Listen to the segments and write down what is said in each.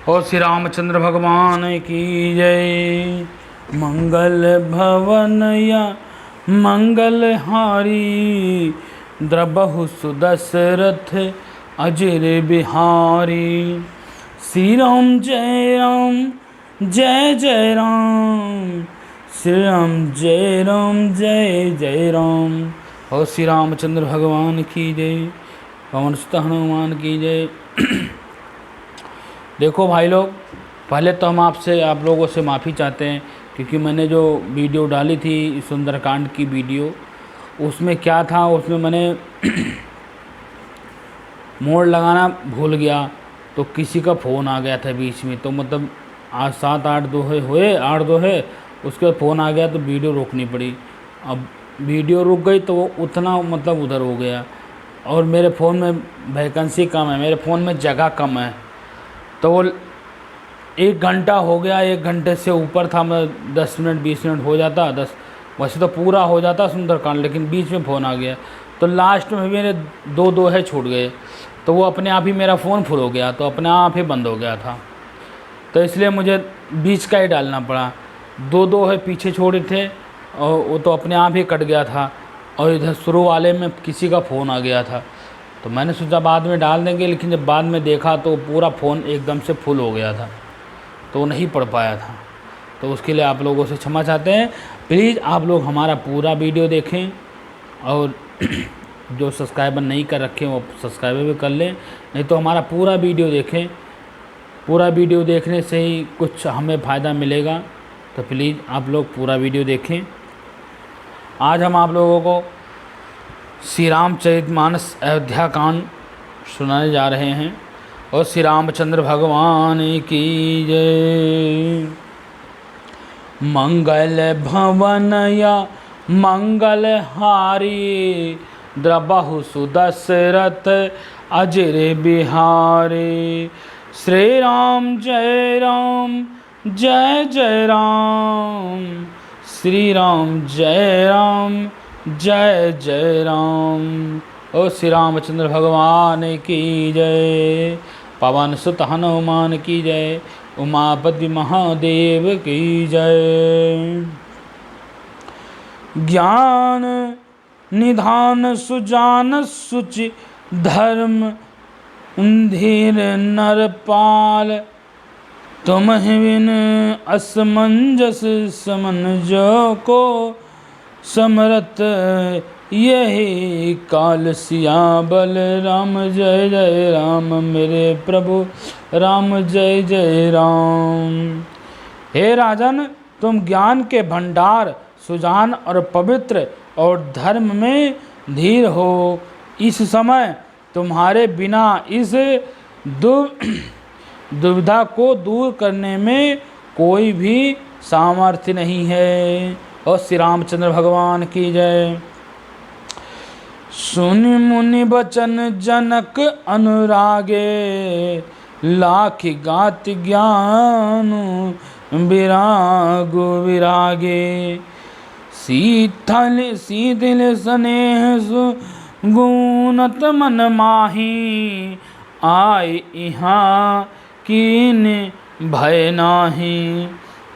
और श्री रामचंद्र भगवान की जय। मंगल भवन या मंगल हारी, द्रबहु सुदशरथ अजर बिहारी। श्री राम जय राम जय जय राम, श्री राम जय राम जय जय राम। और श्री रामचंद्र भगवान की जय, पवन सुत हनुमान की जय। देखो भाई लोग, पहले तो हम आप लोगों से माफ़ी चाहते हैं, क्योंकि मैंने जो वीडियो डाली थी सुंदरकांड की वीडियो, उसमें क्या था, उसमें मैंने मोड़ लगाना भूल गया, तो किसी का फ़ोन आ गया था बीच में। तो मतलब आज 7-8 दोहे उसके बाद फ़ोन आ गया तो वीडियो रोकनी पड़ी। अब वीडियो रुक गई तो वो उतना मतलब उधर हो गया। और मेरे फ़ोन में वैकेंसी कम है, मेरे फ़ोन में जगह कम है, तो वो 1 घंटा हो गया, 1 घंटे से ऊपर था। मैं 10 मिनट 20 मिनट हो जाता, वैसे तो पूरा हो जाता सुंदरकांड, लेकिन बीच में फ़ोन आ गया। तो लास्ट में मेरे 2 दोहे छूट गए, तो वो अपने आप ही मेरा फ़ोन फुल हो गया, तो अपने आप ही बंद हो गया था। तो इसलिए मुझे बीच का ही डालना पड़ा। 2 दोहे पीछे छोड़े थे और वो तो अपने आप ही कट गया था। और इधर शुरू वाले में किसी का फ़ोन आ गया था, तो मैंने सोचा बाद में डाल देंगे, लेकिन जब बाद में देखा तो पूरा फ़ोन एकदम से फुल हो गया था, तो नहीं पढ़ पाया था। तो उसके लिए आप लोगों से क्षमा चाहते हैं। प्लीज़ आप लोग हमारा पूरा वीडियो देखें, और जो सब्सक्राइबर नहीं कर रखे वो सब्सक्राइबर भी कर लें, नहीं तो हमारा पूरा वीडियो देखें। पूरा वीडियो देखने से ही कुछ हमें फ़ायदा मिलेगा, तो प्लीज़ आप लोग पूरा वीडियो देखें। आज हम आप लोगों को श्री रामचरितमानस अयोध्या कांड सुनाने जा रहे हैं। और श्री रामचंद्र भगवान की जय। मंगल भवन या मंगल हारी, द्रबहु सुदशरथ अजर बिहारी। श्री राम जय राम जय जय राम, श्री राम जय राम जय जय राम। ओ श्री रामचंद्र भगवान की जय, पवन सुत हनुमान की जय, उमापति महादेव की जय। ज्ञान निधान सुजान सुचि धर्म धीर नरपाल, तुम्हि बिन असमंजस समन जो को समरथ यही काल। सियाबल राम जय जय राम, मेरे प्रभु राम जय जय राम। हे राजन, तुम ज्ञान के भंडार, सुजान और पवित्र और धर्म में धीर हो। इस समय तुम्हारे बिना इस दुविधा को दूर करने में कोई भी सामर्थ्य नहीं है। और श्री रामचंद्र भगवान की जय। सुनि मुनि बचन जनक अनुरागे, लाख गात ज्ञान विरागो विरागे। शीतल स्नेह सुगुणत मन माही, आय इहाँ कीन भय नाही।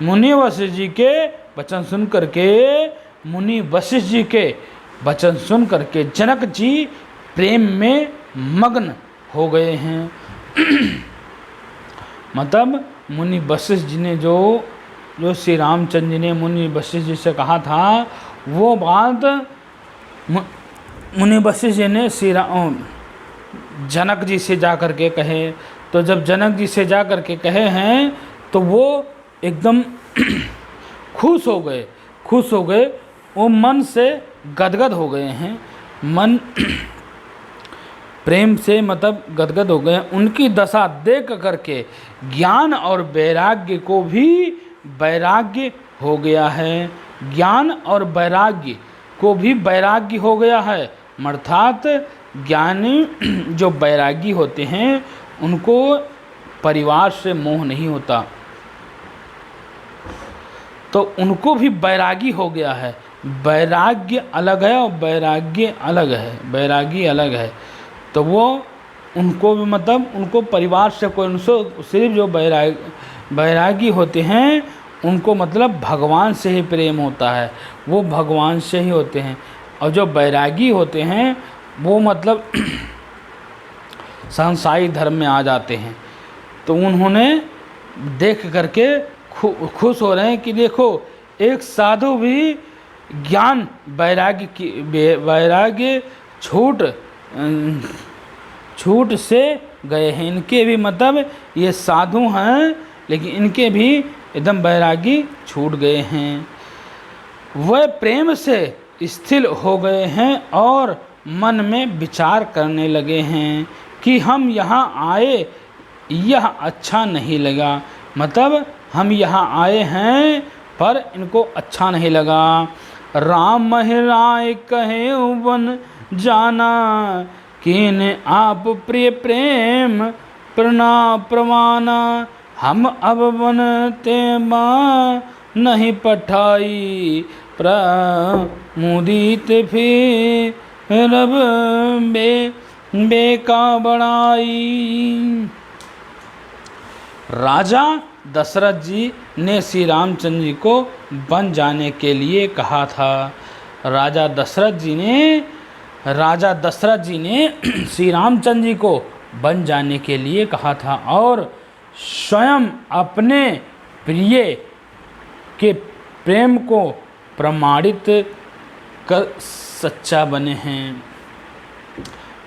मुनि वशिष्ठ जी के वचन सुन करके, मुनि वशिष्ठ जी के वचन सुन करके जनक जी प्रेम में मग्न हो गए हैं। मतलब मुनि वशिष्ठ जी ने जो श्री रामचंद्र जी ने मुनि वशिष्ठ जी से कहा था, वो बात मुनि वशिष्ठ जी ने जनक जी से जा कर के कहे। तो जब जनक जी से जा कर के कहे हैं, तो वो एकदम खुश हो गए, वो मन से गदगद हो गए हैं, मन प्रेम से मतलब गदगद हो गए हैं। उनकी दशा देख करके ज्ञान और वैराग्य को भी वैराग्य हो गया है। ज्ञान और वैराग्य को भी वैराग्य हो गया है, अर्थात ज्ञानी जो वैरागी होते हैं उनको परिवार से मोह नहीं होता, तो उनको भी वैरागी हो गया है। वैराग्य अलग है और वैराग्य अलग है, वैरागी अलग है। तो वो उनको भी मतलब उनको परिवार से कोई उनसे सिर्फ जो बैरागी होते हैं उनको मतलब भगवान से ही प्रेम होता है, वो भगवान से ही होते हैं। और जो बैरागी होते हैं वो मतलब सांसारिक धर्म में आ जाते हैं। तो उन्होंने देख करके खुश हो रहे हैं कि देखो एक साधु भी ज्ञान वैराग्य छूट से गए हैं। इनके भी मतलब ये साधु हैं लेकिन इनके भी एकदम वैरागी छूट गए हैं। वह प्रेम से स्थिर हो गए हैं और मन में विचार करने लगे हैं कि हम यहाँ आए यह अच्छा नहीं लगा। मतलब हम यहाँ आए हैं पर इनको अच्छा नहीं लगा। राम राय कहे वन जाना किन आप प्रिय प्रेम प्रमाना। हम अब बनते माँ नहीं पठाई प्रमुदित फिर अब बेका बड़ाई। राजा दशरथ जी ने श्री रामचंद्र जी को वन जाने के लिए कहा था। राजा दशरथ जी ने श्री रामचंद्र जी को वन जाने के लिए कहा था और स्वयं अपने प्रिय के प्रेम को प्रमाणित कर सच्चा बने हैं।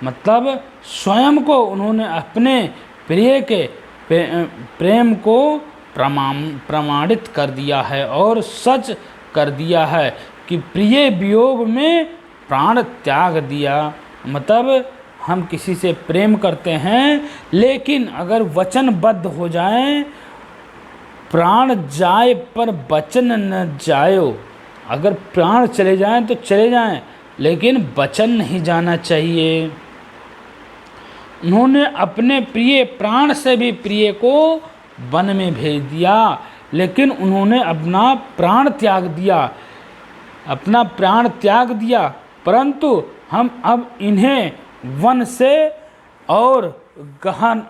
मतलब स्वयं को उन्होंने अपने प्रिय के प्रेम को प्रमाणित कर दिया है और सच कर दिया है कि प्रिय वियोग में प्राण त्याग दिया। मतलब हम किसी से प्रेम करते हैं लेकिन अगर वचनबद्ध हो जाएं, प्राण जाए पर वचन न जायो। अगर प्राण चले जाएं तो चले जाएं लेकिन वचन नहीं जाना चाहिए। उन्होंने अपने प्रिय प्राण से भी प्रिय को वन में भेज दिया लेकिन उन्होंने अपना प्राण त्याग दिया परंतु हम अब इन्हें वन से और गहन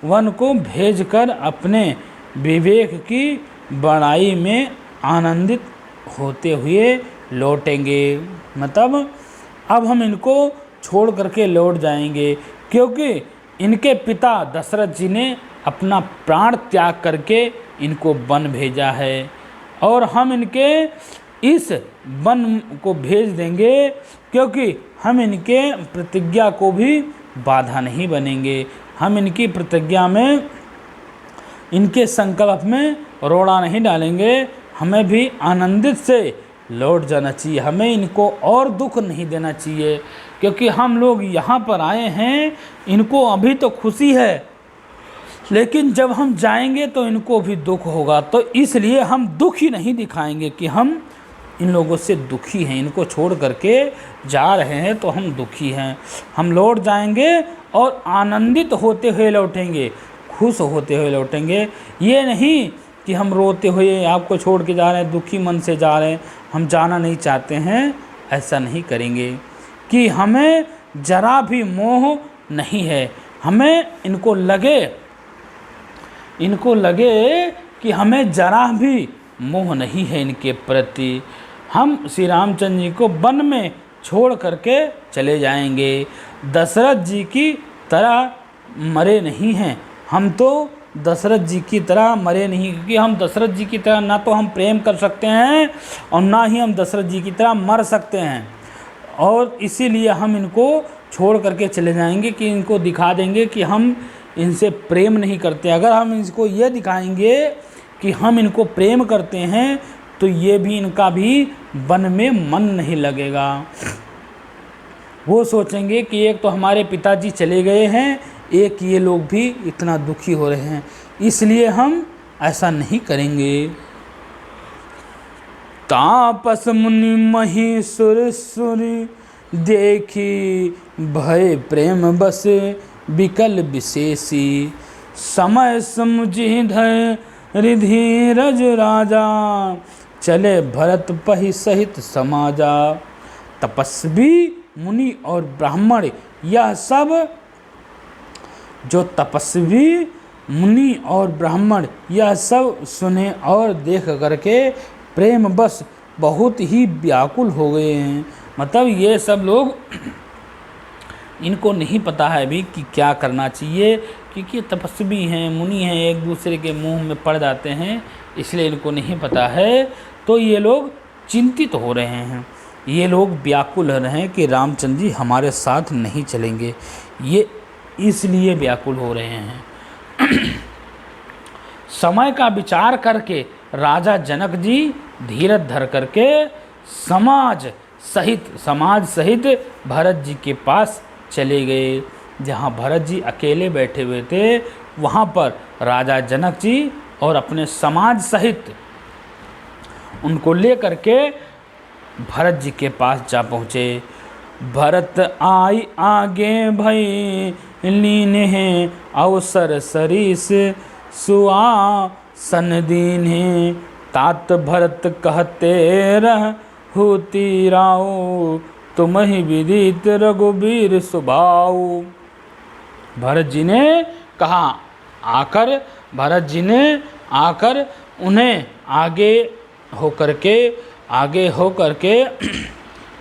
वन को भेजकर अपने विवेक की बड़ाई में आनंदित होते हुए लौटेंगे। मतलब अब हम इनको छोड़ करके लौट जाएंगे क्योंकि इनके पिता दशरथ जी ने अपना प्राण त्याग करके इनको वन भेजा है और हम इनके इस वन को भेज देंगे क्योंकि हम इनके प्रतिज्ञा को भी बाधा नहीं बनेंगे। हम इनकी प्रतिज्ञा में इनके संकल्प में रोड़ा नहीं डालेंगे। हमें भी आनंदित से लौट जाना चाहिए, हमें इनको और दुख नहीं देना चाहिए क्योंकि हम लोग यहाँ पर आए हैं, इनको अभी तो खुशी है लेकिन जब हम जाएंगे तो इनको भी दुख होगा। तो इसलिए हम दुख ही नहीं दिखाएंगे कि हम इन लोगों से दुखी हैं, इनको छोड़ करके जा रहे हैं तो हम दुखी हैं। हम लौट जाएंगे और आनंदित होते हुए लौटेंगे, खुश होते हुए लौटेंगे। ये नहीं कि हम रोते हुए आपको छोड़ के जा रहे हैं, दुखी मन से जा रहे हैं, हम जाना नहीं चाहते हैं, ऐसा नहीं करेंगे कि हमें जरा भी मोह नहीं है। हमें इनको लगे कि हमें जरा भी मोह नहीं है इनके प्रति। हम श्री रामचंद्र जी को वन में छोड़ करके चले जाएंगे। दशरथ जी की तरह मरे नहीं हैं हम, तो दशरथ जी की तरह मरे नहीं, क्योंकि हम दशरथ जी की तरह ना तो हम प्रेम कर सकते हैं और ना ही हम दशरथ जी की तरह मर सकते हैं। और इसीलिए हम इनको छोड़ करके चले जाएंगे कि इनको दिखा देंगे कि हम इनसे प्रेम नहीं करते। अगर हम इसको ये दिखाएंगे कि हम इनको प्रेम करते हैं तो ये भी इनका भी वन में मन नहीं लगेगा। वो सोचेंगे कि एक तो हमारे पिताजी चले गए हैं, एक ये लोग भी इतना दुखी हो रहे हैं, इसलिए हम ऐसा नहीं करेंगे। तापस मुनि महीसुर सुरी देखी भय प्रेम बस विकल विशेषी। समय समुझि धैर्य धीरज राजा चले भरत पहि सहित समाजा। तपस्वी मुनि और ब्राह्मण यह सब जो तपस्वी मुनि और ब्राह्मण यह सब सुने और देख करके प्रेम बस बहुत ही व्याकुल हो गए हैं। मतलब ये सब लोग, इनको नहीं पता है अभी कि क्या करना चाहिए, क्योंकि तपस्वी हैं, मुनि हैं, एक दूसरे के मुंह में पड़ जाते हैं, इसलिए इनको नहीं पता है। तो ये लोग चिंतित हो रहे हैं, ये लोग व्याकुल हो रहे हैं कि रामचंद्र जी हमारे साथ नहीं चलेंगे, ये इसलिए व्याकुल हो रहे हैं। समय का विचार करके राजा जनक जी धीरज धर करके समाज सहित भरत जी के पास चले गए। जहाँ भरत जी अकेले बैठे हुए थे, वहाँ पर राजा जनक जी और अपने समाज सहित उनको ले करके भरत जी के पास जा पहुँचे। भरत आई आगे भई लीने हैं, अवसर सरीस सुआ सन दीने, तात भरत कहते रह होती राओ, तुम ही विदित रघुबीर सुभाऊ। भरत जी ने कहा आकर, भरत जी ने आकर उन्हें आगे होकर के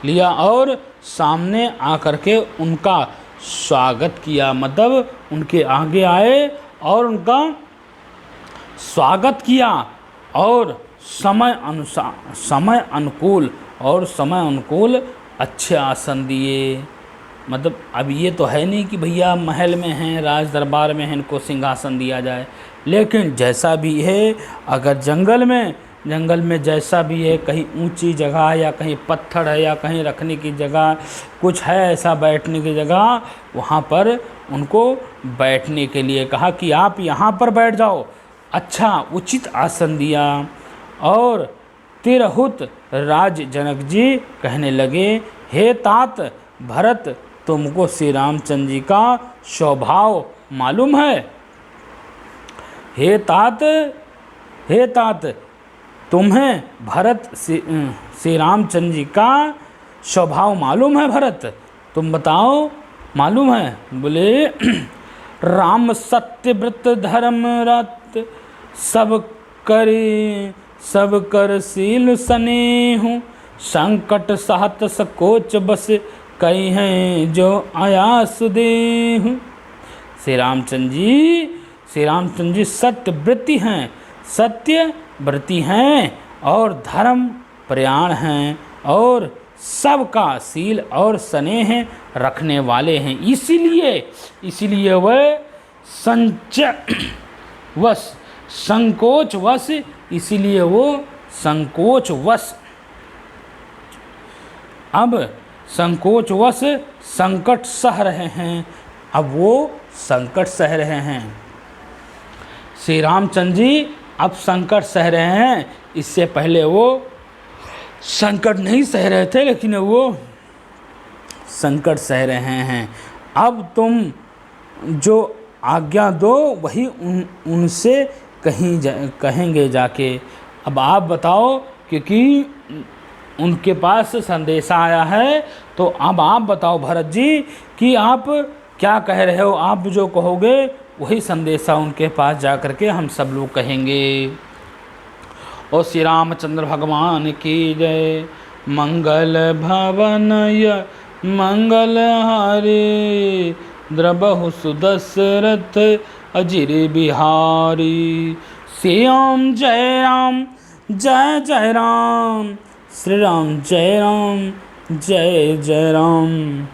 लिया और सामने आकर के उनका स्वागत किया। मतलब उनके आगे आए और उनका स्वागत किया और समय अनुकूल अच्छे आसन दिए। मतलब अब ये तो है नहीं कि भैया महल में हैं, राज दरबार में हैं, इनको सिंहासन दिया जाए, लेकिन जैसा भी है, अगर जंगल में जैसा भी है, कहीं ऊंची जगह या कहीं पत्थर है या कहीं रखने की जगह कुछ है ऐसा बैठने की जगह, वहाँ पर उनको बैठने के लिए कहा कि आप यहाँ पर बैठ जाओ, अच्छा उचित आसन दिया। और तिरहुत राज जनक जी कहने लगे, हे तात भरत, तुमको श्री रामचंद्र जी का स्वभाव मालूम है? हे तात तुम्हें भरत श्री रामचंद्र जी का स्वभाव मालूम है? भरत तुम बताओ, मालूम है? बोले राम सत्यव्रत धर्म रत, सब कर शील स्नेहु, संकट सहत सकोच बस, कई हैं जो आयास देहु। श्री रामचंद्र जी सत्यव्रती हैं और धर्म प्रयाण हैं और सबका शील और स्नेह रखने वाले हैं। इसीलिए वह संकोचवश संकट सह रहे हैं। अब वो संकट सह रहे हैं। श्री रामचंद्र जी अब संकट सह रहे हैं। इससे पहले वो संकट नहीं सह रहे थे, लेकिन वो संकट सह रहे हैं। अब तुम जो आज्ञा दो वही उनसे कहेंगे जाके। अब आप बताओ, क्योंकि उनके पास संदेशा आया है, तो अब आप बताओ भरत जी कि आप क्या कह रहे हो। आप जो कहोगे वही संदेशा उनके पास जा कर के हम सब लोग कहेंगे। और श्री रामचंद्र भगवान की जय। मंगल भवनय मंगल हारे, द्रबहु सुदशरथ अजिर बिहारी। श्री राम जय जय राम, श्री राम जय जय राम।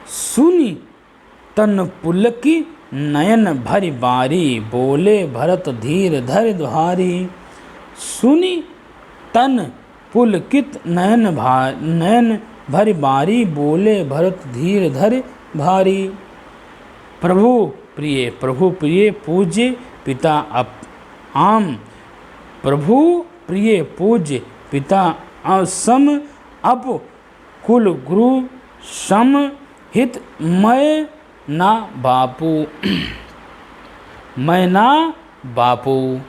सुनी तन पुलकी नयन भरि बारी, बोले भरत धीर धर धारी। सुनी तन पुलकित नयन भरि बारी, बोले भरत धीर धर भारी। प्रभु प्रिय पूज्य पिता आम, प्रभु प्रिय पूज्य पिता सम, अप कुल गुरु सम, हित मैं ना बापू।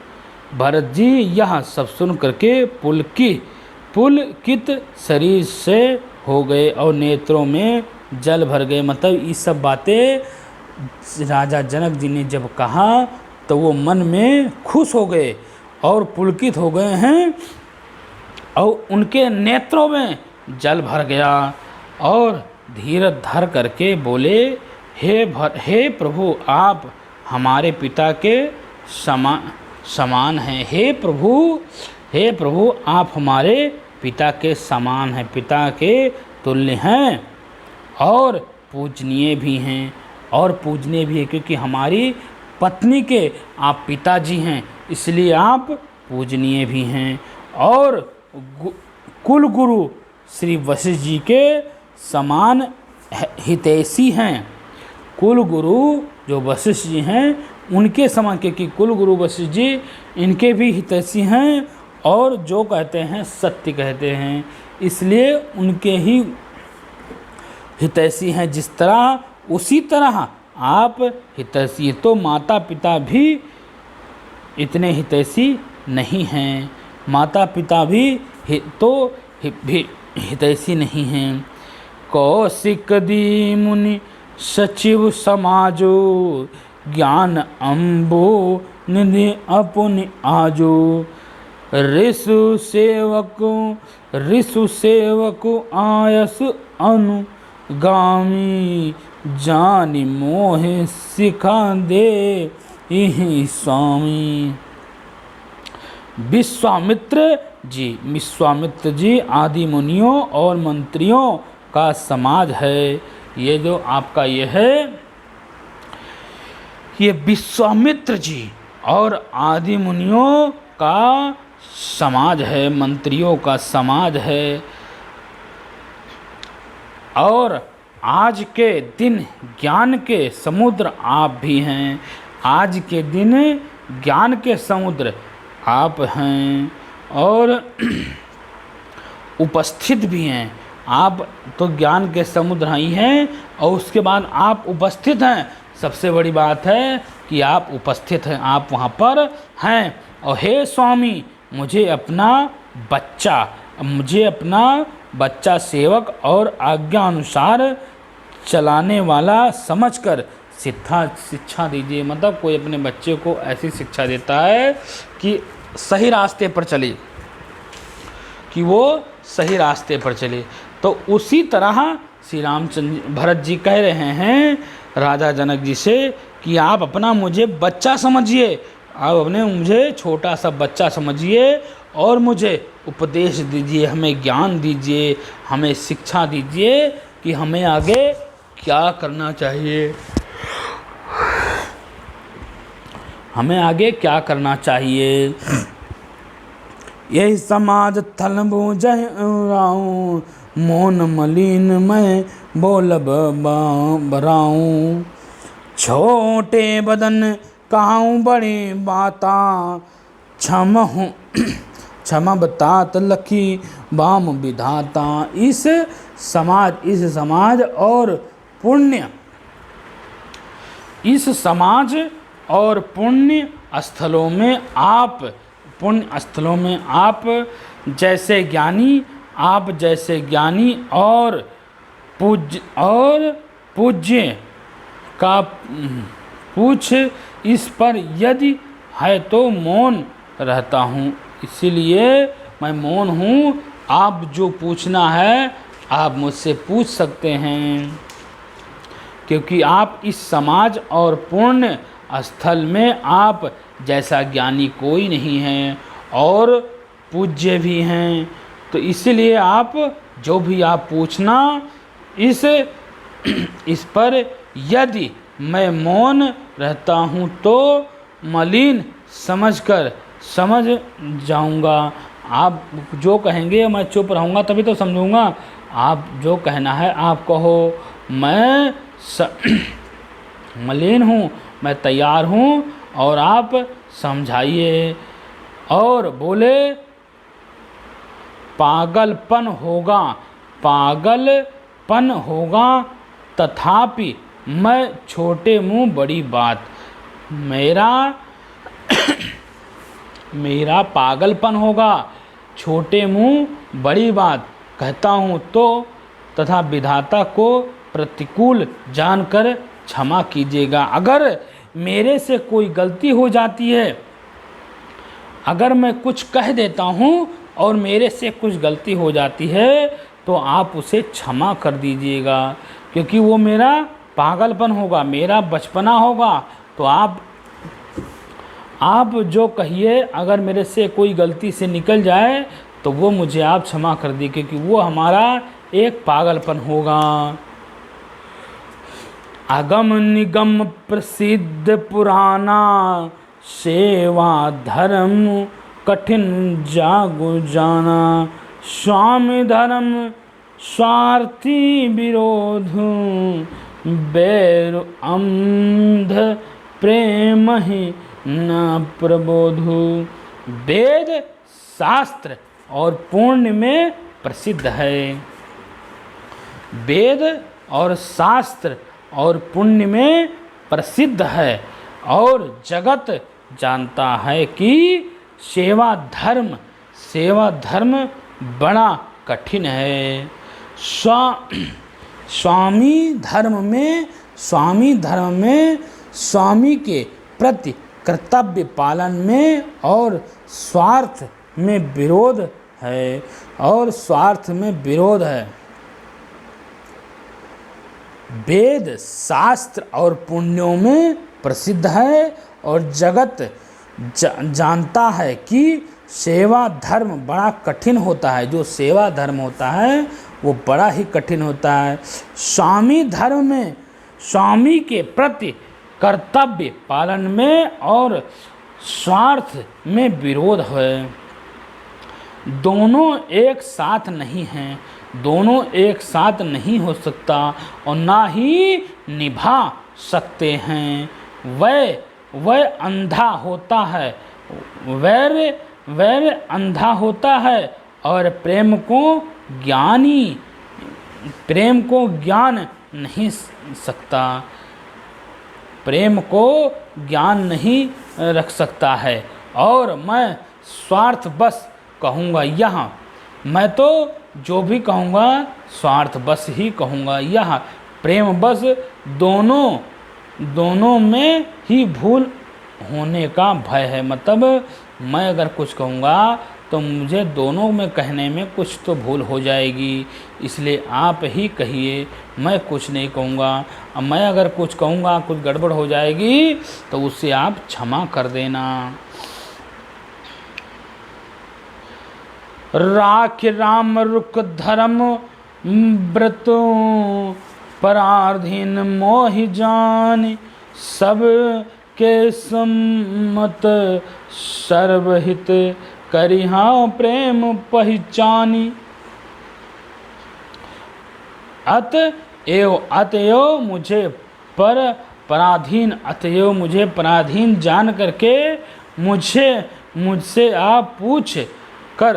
भरत जी यह सब सुन करके पुलकित शरीर से हो गए और नेत्रों में जल भर गए। मतलब ये सब बातें राजा जनक जी ने जब कहा तो वो मन में खुश हो गए और पुलकित हो गए हैं और उनके नेत्रों में जल भर गया और धीरज धर करके बोले, हे प्रभु, आप हमारे पिता के समान हैं। हे प्रभु, आप हमारे पिता के समान हैं, पिता के तुल्य हैं और पूजनीय भी हैं। और पूजनीय भी है क्योंकि हमारी पत्नी के आप पिताजी हैं, इसलिए आप पूजनीय भी हैं। और कुल गुरु श्री वशिष्ठ जी के समान हितैषी हैं। कुल गुरु जो वशिष्ठ जी हैं उनके समान, क्योंकि कुल गुरु वशिष्ठ जी इनके भी हितैषी हैं और जो कहते हैं सत्य कहते हैं, इसलिए उनके ही हितैषी हैं। जिस तरह उसी तरह आप हितैषी, तो माता पिता भी इतने हितैषी नहीं हैं, माता पिता भी हितैषी नहीं हैं। कौशिक दी मुनि सचिव समाजो, ज्ञान अम्बो निधि अपुनि आजो। ऋषु सेवक आयस अनुगामी, जानि मोहे सिखा दे इहि स्वामी। विश्वामित्र जी आदि मुनियों और मंत्रियों का समाज है। ये जो आपका ये है, ये विश्वामित्र जी और आदि मुनियों का समाज है, मंत्रियों का समाज है। और आज के दिन ज्ञान के समुद्र आप भी हैं, आज के दिन ज्ञान के समुद्र आप हैं और उपस्थित भी हैं। आप तो ज्ञान के समुद्र ही हैं और उसके बाद आप उपस्थित हैं। सबसे बड़ी बात है कि आप उपस्थित हैं, आप वहाँ पर हैं। और हे स्वामी, मुझे अपना बच्चा सेवक और आज्ञा अनुसार चलाने वाला समझकर शिक्षा दीजिए। मतलब कोई अपने बच्चे को ऐसी शिक्षा देता है कि सही रास्ते पर चले, कि वो सही रास्ते पर चले। तो उसी तरह श्री रामचंद्र भरत जी कह रहे हैं राजा जनक जी से कि आप अपना मुझे बच्चा समझिए, आप अपने मुझे छोटा सा बच्चा समझिए और मुझे उपदेश दीजिए, हमें ज्ञान दीजिए, हमें शिक्षा दीजिए कि हमें आगे क्या करना चाहिए, हमें आगे क्या करना चाहिए। यही समाज थल बुझहि राऊं, मौन मलिन मैं बोलब बराऊं। छोटे बदन कहूँ बड़ी बाता, क्षम तात लखी बाम विधाता। इस समाज और पुण्य स्थलों में आप जैसे ज्ञानी और पूज्य का पूछ इस पर यदि है तो मौन रहता हूँ। इसीलिए मैं मौन हूँ। आप जो पूछना है आप मुझसे पूछ सकते हैं, क्योंकि आप इस समाज और पुण्य स्थल में आप जैसा ज्ञानी कोई नहीं है और पूज्य भी हैं। तो इसलिए आप जो भी आप पूछना, इस पर यदि मैं मौन रहता हूँ तो मलिन समझ जाऊँगा। आप जो कहेंगे मैं चुप रहूँगा तभी तो समझूँगा। आप जो कहना है आप कहो, मैं मलिन हूँ, मैं तैयार हूँ और आप समझाइए। और बोले पागलपन होगा तथापि मैं छोटे मुँह बड़ी बात। मेरा पागलपन होगा, छोटे मुँह बड़ी बात कहता हूँ तो तथा विधाता को प्रतिकूल जानकर क्षमा कीजिएगा। अगर मेरे से कोई गलती हो जाती है, अगर मैं कुछ कह देता हूँ और मेरे से कुछ गलती हो जाती है तो आप उसे क्षमा कर दीजिएगा, क्योंकि वो मेरा पागलपन होगा, मेरा बचपना होगा। तो आप जो कहिए, अगर मेरे से कोई गलती से निकल जाए तो वो मुझे आप क्षमा कर दी, क्योंकि वो हमारा एक पागलपन होगा। अगम निगम प्रसिद्ध पुराना, सेवा धर्म कठिन जागु जाना। स्वामी धर्म स्वार्थी विरोध, बैर अंध प्रेम ही न प्रबोधु। वेद शास्त्र और पुण्य में प्रसिद्ध है। वेद और शास्त्र और पुण्य में प्रसिद्ध है, और जगत जानता है कि सेवा धर्म बड़ा कठिन है। स्वामी धर्म में स्वामी के प्रति कर्तव्य पालन में और स्वार्थ में विरोध है। वेद शास्त्र और पुण्यों में प्रसिद्ध है, और जगत जानता है कि सेवा धर्म बड़ा कठिन होता है। जो सेवा धर्म होता है वो बड़ा ही कठिन होता है। स्वामी धर्म में स्वामी के प्रति कर्तव्य पालन में और स्वार्थ में विरोध है। दोनों एक साथ नहीं हैं, दोनों एक साथ नहीं हो सकता और ना ही निभा सकते हैं। वह अंधा होता है, वैर अंधा होता है, और प्रेम को ज्ञान नहीं सकता, प्रेम को ज्ञान नहीं रख सकता है। और मैं स्वार्थ बस कहूँगा यहाँ, मैं तो जो भी कहूँगा स्वार्थ बस ही कहूँगा। यह प्रेम बस दोनों में ही भूल होने का भय है। मतलब मैं अगर कुछ कहूँगा तो मुझे दोनों में कहने में कुछ तो भूल हो जाएगी, इसलिए आप ही कहिए, मैं कुछ नहीं कहूँगा। अब मैं अगर कुछ कहूँगा कुछ गड़बड़ हो जाएगी तो उससे आप क्षमा कर देना। राख राम रुक धर्म व्रतों, पराधीन मोहि जान। सब के सम्मत सर्वहित, करिहा प्रेम पहचानी। अतएव मुझे पराधीन जान करके मुझसे आप पूछ कर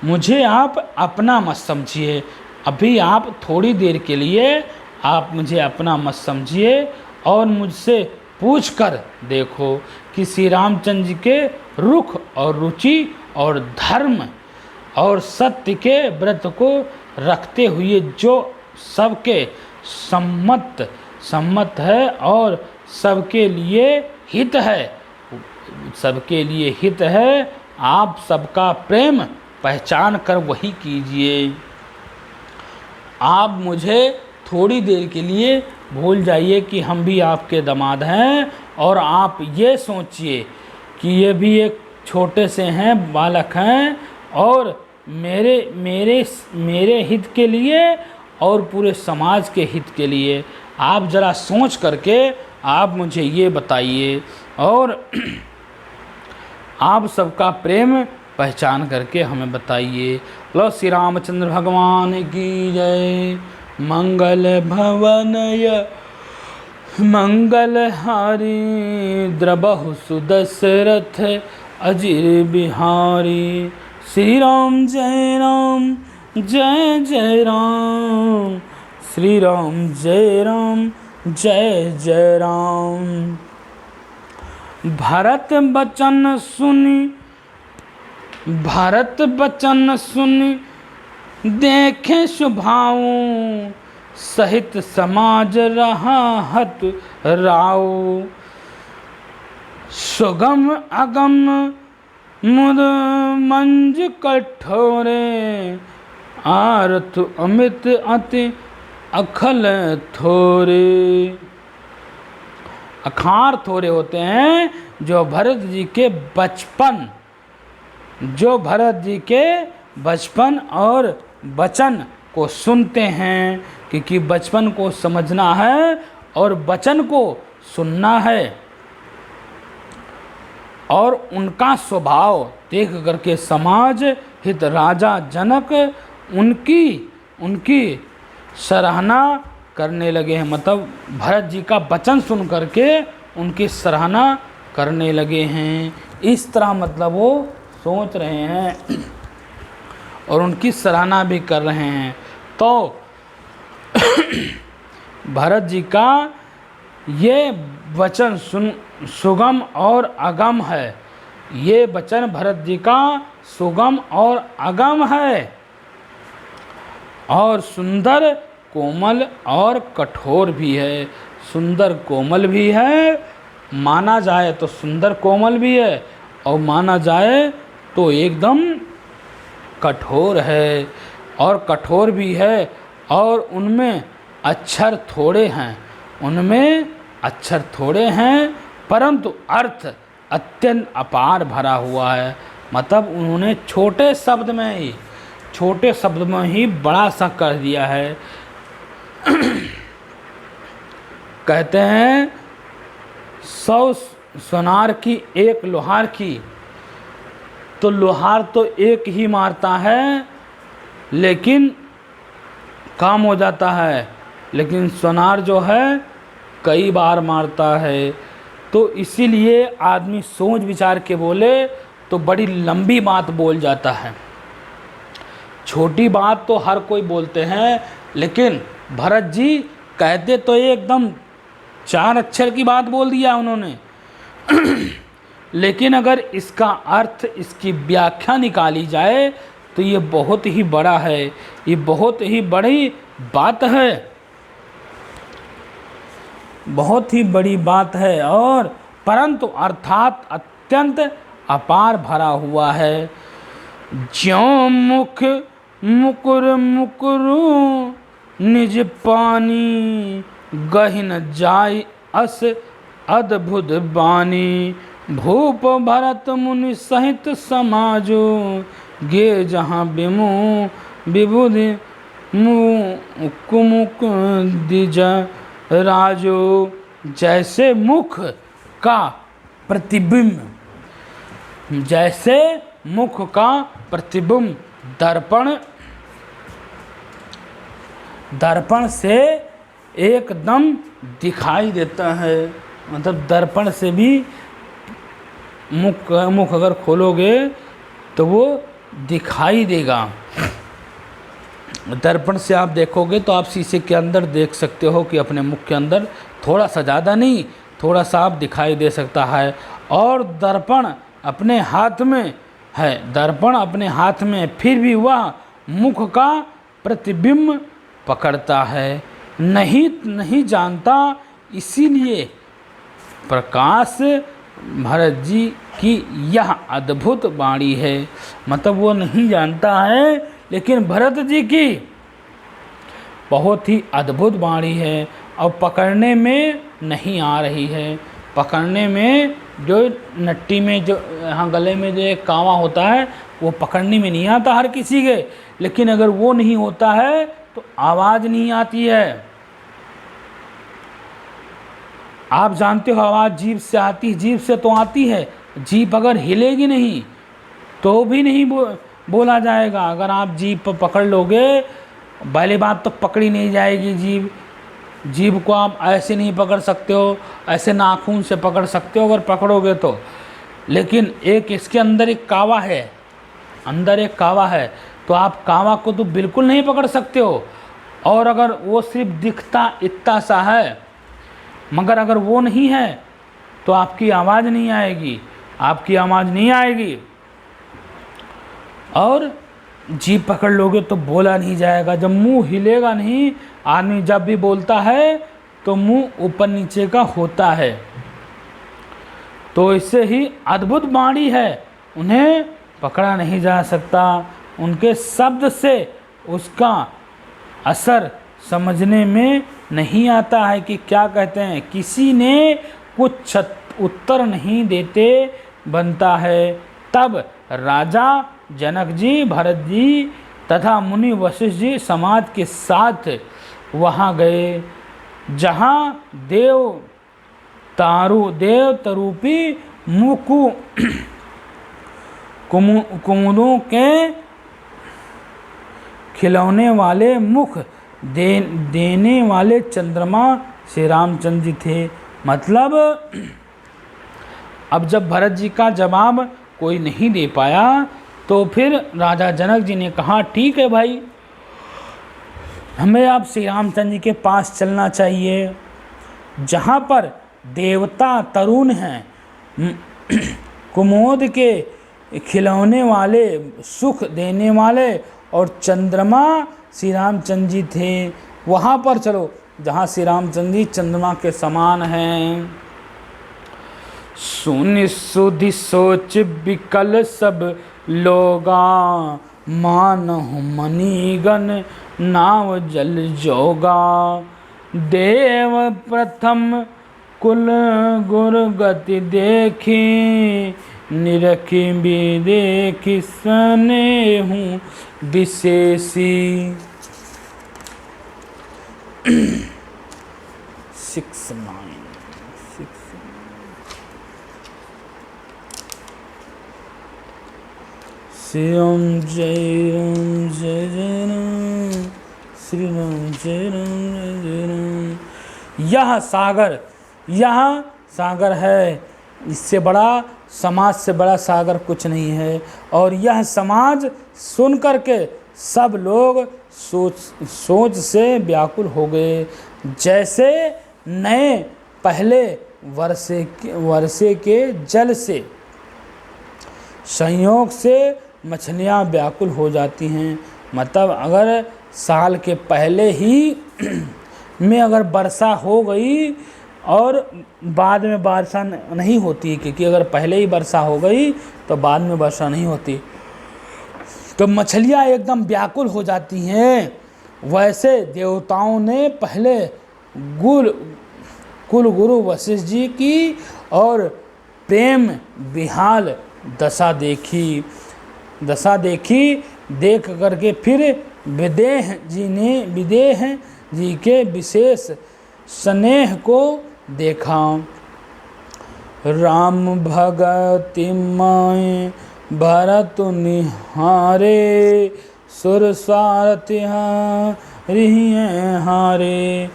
मुझे आप अपना मत समझिए। अभी आप थोड़ी देर के लिए आप मुझे अपना मत समझिए और मुझसे पूछ कर देखो कि श्री रामचंद्र जी के रुख और रुचि और धर्म और सत्य के व्रत को रखते हुए जो सबके सम्मत है और सबके लिए हित है, आप सबका प्रेम पहचान कर वही कीजिए। आप मुझे थोड़ी देर के लिए भूल जाइए कि हम भी आपके दामाद हैं, और आप ये सोचिए कि ये भी एक छोटे से हैं, बालक हैं, और मेरे हित के लिए और पूरे समाज के हित के लिए आप ज़रा सोच करके आप मुझे ये बताइए, और आप सबका प्रेम पहचान करके हमें बताइए। लो श्री रामचंद्र भगवान की जय। मंगल भवनय मंगलहारी, द्रबहु सुदशरथ अजिर बिहारी। श्री राम जय राम जय जय राम, श्री राम जय राम जय जय राम। भरत बचन सुनि भरत बचन सुन देखे स्वभाव, सहित समाज रहा हत राव। सुगम अगम मुद मंज कठोरे, आरथ अमित अति अखल थोरे। अखार थोड़े होते हैं जो भरत जी के बचपन, जो भरत जी के बचपन और वचन को सुनते हैं, क्योंकि बचपन को समझना है और वचन को सुनना है। और उनका स्वभाव देख करके समाज हित राजा जनक उनकी सराहना करने लगे हैं। मतलब भरत जी का वचन सुन करके उनकी सराहना करने लगे हैं, इस तरह मतलब वो सोच रहे हैं और उनकी सराहना भी कर रहे हैं। तो भरत जी का ये वचन सुगम और अगम है, ये वचन भरत जी का सुगम और अगम है, और सुंदर कोमल और कठोर भी है। सुंदर कोमल भी है, माना जाए तो सुंदर कोमल भी है, और माना जाए तो एकदम कठोर है, और कठोर भी है, और उनमें अक्षर थोड़े हैं, उनमें अक्षर थोड़े हैं, परंतु अर्थ अत्यंत अपार भरा हुआ है। मतलब उन्होंने छोटे शब्द में ही बड़ा सा कर दिया है। कहते हैं 100 सोनार की एक लोहार की, तो लोहार तो एक ही मारता है लेकिन काम हो जाता है, लेकिन सोनार जो है कई बार मारता है। तो इसीलिए आदमी सोच विचार के बोले तो बड़ी लंबी बात बोल जाता है। छोटी बात तो हर कोई बोलते हैं, लेकिन भरत जी कहते तो एकदम 4 अक्षर की बात बोल दिया उन्होंने। लेकिन अगर इसका अर्थ, इसकी व्याख्या निकाली जाए तो ये बहुत ही बड़ा है, ये बहुत ही बड़ी बात है, बहुत ही बड़ी बात है, और परंतु अर्थात अत्यंत अपार भरा हुआ है। ज्यों मुख मुकुर मुकुरु निज पानी, गहिन जाय अस अद्भुत बानी। भूप भरत मुनि सहित समाजो, गे जहाँ बिमु विबुधि कुमुक दिज राजो। जैसे मुख का प्रतिबिंब, जैसे मुख का प्रतिबिंब दर्पण से एकदम दिखाई देता है। मतलब दर्पण से भी मुख अगर खोलोगे तो वो दिखाई देगा। दर्पण से आप देखोगे तो आप शीशे के अंदर देख सकते हो कि अपने मुख के अंदर थोड़ा सा, ज़्यादा नहीं, थोड़ा सा आप दिखाई दे सकता है। और दर्पण अपने हाथ में है, दर्पण अपने हाथ में, फिर भी वह मुख का प्रतिबिंब पकड़ता है, नहीं जानता। इसीलिए प्रकाश भरत जी की यह अद्भुत वाणी है। मतलब वो नहीं जानता है, लेकिन भरत जी की बहुत ही अद्भुत वाणी है, और पकड़ने में नहीं आ रही है। पकड़ने में जो नट्टी में, जो यहाँ गले में जो एक कांवा होता है, वो पकड़ने में नहीं आता हर किसी के, लेकिन अगर वो नहीं होता है तो आवाज़ नहीं आती है। आप जानते हो आवाज़ जीभ से आती है, जीभ से तो आती है, जीभ अगर हिलेगी नहीं तो भी नहीं बोला जाएगा। अगर आप जीभ पर पकड़ लोगे, पहली बात तो पकड़ी नहीं जाएगी जीभ को आप ऐसे नहीं पकड़ सकते हो, ऐसे नाखून से पकड़ सकते हो अगर पकड़ोगे तो, लेकिन एक इसके अंदर एक कावा है, अंदर एक कावा है, तो आप कावा को तो बिल्कुल नहीं पकड़ सकते हो। और अगर वो सिर्फ दिखता इतना सा है, मगर अगर वो नहीं है तो आपकी आवाज़ नहीं आएगी, आपकी आवाज़ नहीं आएगी। और जीभ पकड़ लोगे तो बोला नहीं जाएगा। जब मुंह हिलेगा नहीं, आदमी जब भी बोलता है तो मुंह ऊपर नीचे का होता है। तो इससे ही अद्भुत वाणी है, उन्हें पकड़ा नहीं जा सकता। उनके शब्द से उसका असर समझने में नहीं आता है कि क्या कहते हैं। किसी ने कुछ उत्तर नहीं देते बनता है। तब राजा जनक जी, भरत जी तथा मुनि वशिष्ठ जी समाज के साथ वहाँ गए, जहाँ देव तरूपी मुकु कुमुदों के खिलौने वाले मुख देने वाले चंद्रमा श्री रामचंद्र जी थे। मतलब अब जब भरत जी का जवाब कोई नहीं दे पाया तो फिर राजा जनक जी ने कहा, ठीक है भाई, हमें अब श्री रामचंद्र जी के पास चलना चाहिए, जहाँ पर देवता तरुण हैं, कुमोद के खिलौने वाले, सुख देने वाले, और चंद्रमा श्री रामचंद्र जी थे। वहाँ पर चलो जहाँ श्री रामचंद्र जी चंद्रमा के समान हैं। सुनि सुधि सोच विकल सब लोगा, मानहु मणिगण नाव जल जोगा। देव प्रथम कुल गुरु गति देखी, निरखी भी देखी स्नेहु विशेषी। 6-9 श्री राम जय राम जय जय राम, श्री राम जय राम जय राम। यह सागर है, इससे बड़ा समाज से बड़ा सागर कुछ नहीं है। और यह समाज सुन करके सब लोग सोच से व्याकुल हो गए, जैसे नए पहले वर्षे के जल से संयोग से मछलियाँ व्याकुल हो जाती हैं। मतलब अगर साल के पहले ही में अगर वर्षा हो गई और बाद में वर्षा नहीं होती, क्योंकि अगर पहले ही वर्षा हो गई तो बाद में वर्षा नहीं होती, तो मछलियाँ एकदम व्याकुल हो जाती हैं। वैसे देवताओं ने पहले कुल गुरु वशिष्ठ जी की और प्रेम विहाल दशा देखी। देख करके फिर विदेह जी के विशेष स्नेह को देखा। राम भगति माय भरत निहारे, सुर सारथि हारे।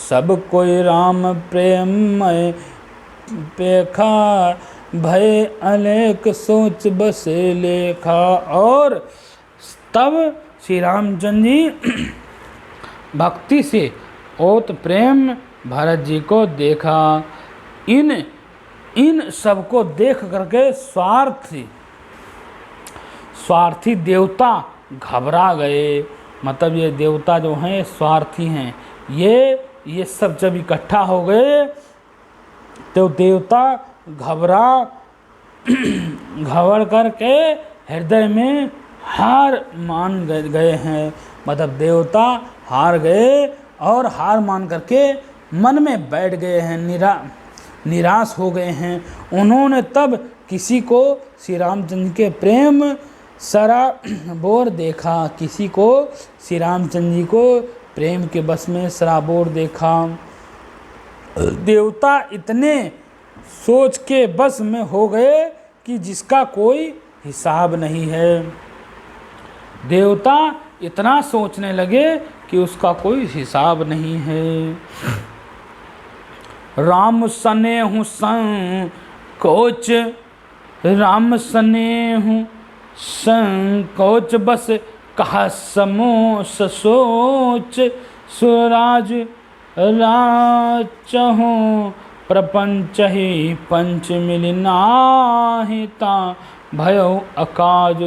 सब कोई राम प्रेममय पेखा, भय अनेक सोच बसे लेखा। और तब श्री रामचंद्र जी भक्ति से ओत प्रेम भरत जी को देखा। इन सबको देख करके स्वार्थी देवता घबरा गए। मतलब ये देवता जो हैं स्वार्थी हैं। ये सब जब इकट्ठा हो गए तो देवता घबरा करके हृदय में हार मान गए हैं। मतलब देवता हार गए और हार मान करके मन में बैठ गए हैं, निराश हो गए हैं। उन्होंने तब किसी को श्री रामचंद्र के प्रेम सराबोर देखा, किसी को श्री रामचंद्र जी को प्रेम के बस में सराबोर देखा। देवता इतने सोच के बस में हो गए कि जिसका कोई हिसाब नहीं है। देवता इतना सोचने लगे कि उसका कोई हिसाब नहीं है। राम स्नेहु संकोच, राम स्नेहु संकोच, बस कहा समोस सोच। सुराज राचहु प्रपंच ही पंच मिलनाहिता, भयो अकाज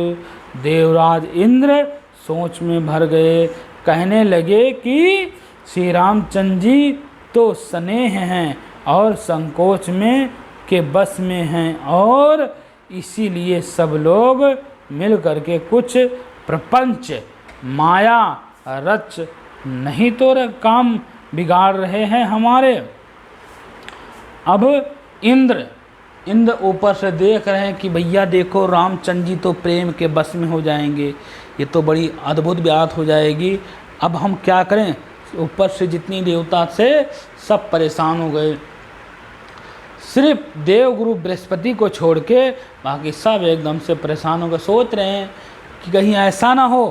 देवराज इंद्र सोच में भर गए, कहने लगे कि श्री रामचंद्र जी तो स्नेह हैं और संकोच में के बस में हैं, और इसीलिए सब लोग मिल करके कुछ प्रपंच माया रच नहीं तो काम बिगाड़ रहे हैं हमारे। अब इंद्र ऊपर से देख रहे हैं कि भैया देखो रामचंद्र जी तो प्रेम के बस में हो जाएंगे, ये तो बड़ी अद्भुत बात हो जाएगी। अब हम क्या करें? ऊपर से जितनी देवता थे सब परेशान हो गए, सिर्फ देवगुरु बृहस्पति को छोड़ के बाकी सब एकदम से परेशान हो गए। सोच रहे हैं कि कहीं ऐसा ना हो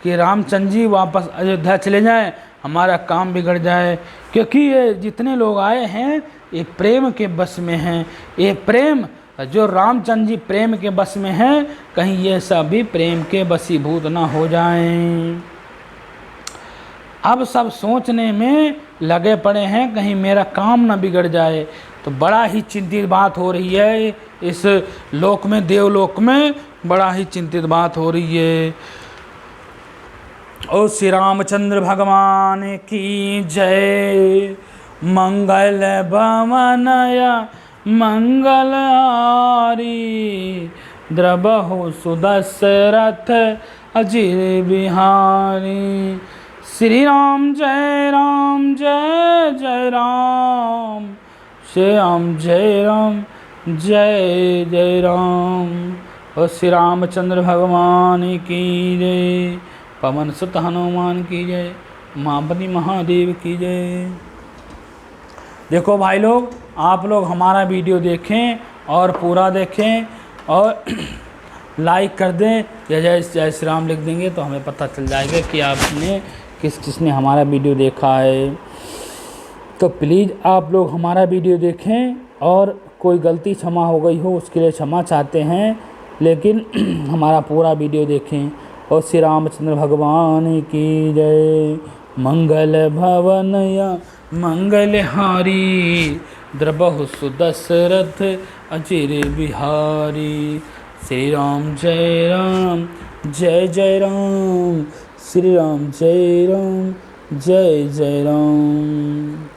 कि रामचंद्र जी वापस अयोध्या चले जाएं, हमारा काम बिगड़ जाए, क्योंकि ये जितने लोग आए हैं ये प्रेम के बस में हैं। ये प्रेम जो रामचंद्र जी प्रेम के बस में हैं, कहीं ये सब भी प्रेम के बसीभूत ना हो जाएं। अब सब सोचने में लगे पड़े हैं कहीं मेरा काम ना बिगड़ जाए। तो बड़ा ही चिंतित बात हो रही है इस लोक में, देवलोक में बड़ा ही चिंतित बात हो रही है। ओ श्री रामचंद्र भगवान की जय। मंगल भवनया मंगलहारी, द्रबहु सुदशरथ अजिर बिहारी। श्री राम जय राम जय जय राम, श्री राम जय राम जय जय राम। और श्री रामचंद्र भगवान की जय, पवन सुत हनुमान की जय, उमापति महादेव की जय। देखो भाई लोग, आप लोग हमारा वीडियो देखें और पूरा देखें और लाइक कर दें या जय जय श्री राम लिख देंगे तो हमें पता चल जाएगा कि आपने किसने हमारा वीडियो देखा है। तो प्लीज़ आप लोग हमारा वीडियो देखें, और कोई गलती क्षमा हो गई हो उसके लिए क्षमा चाहते हैं, लेकिन हमारा पूरा वीडियो देखें। और श्री रामचंद्र भगवान की जय। मंगल भवन या मंगलहारी, द्रबहु सुदशरथ अजिर बिहारी। श्री राम जय राम जय जय राम, श्री राम जय राम जय जय राम।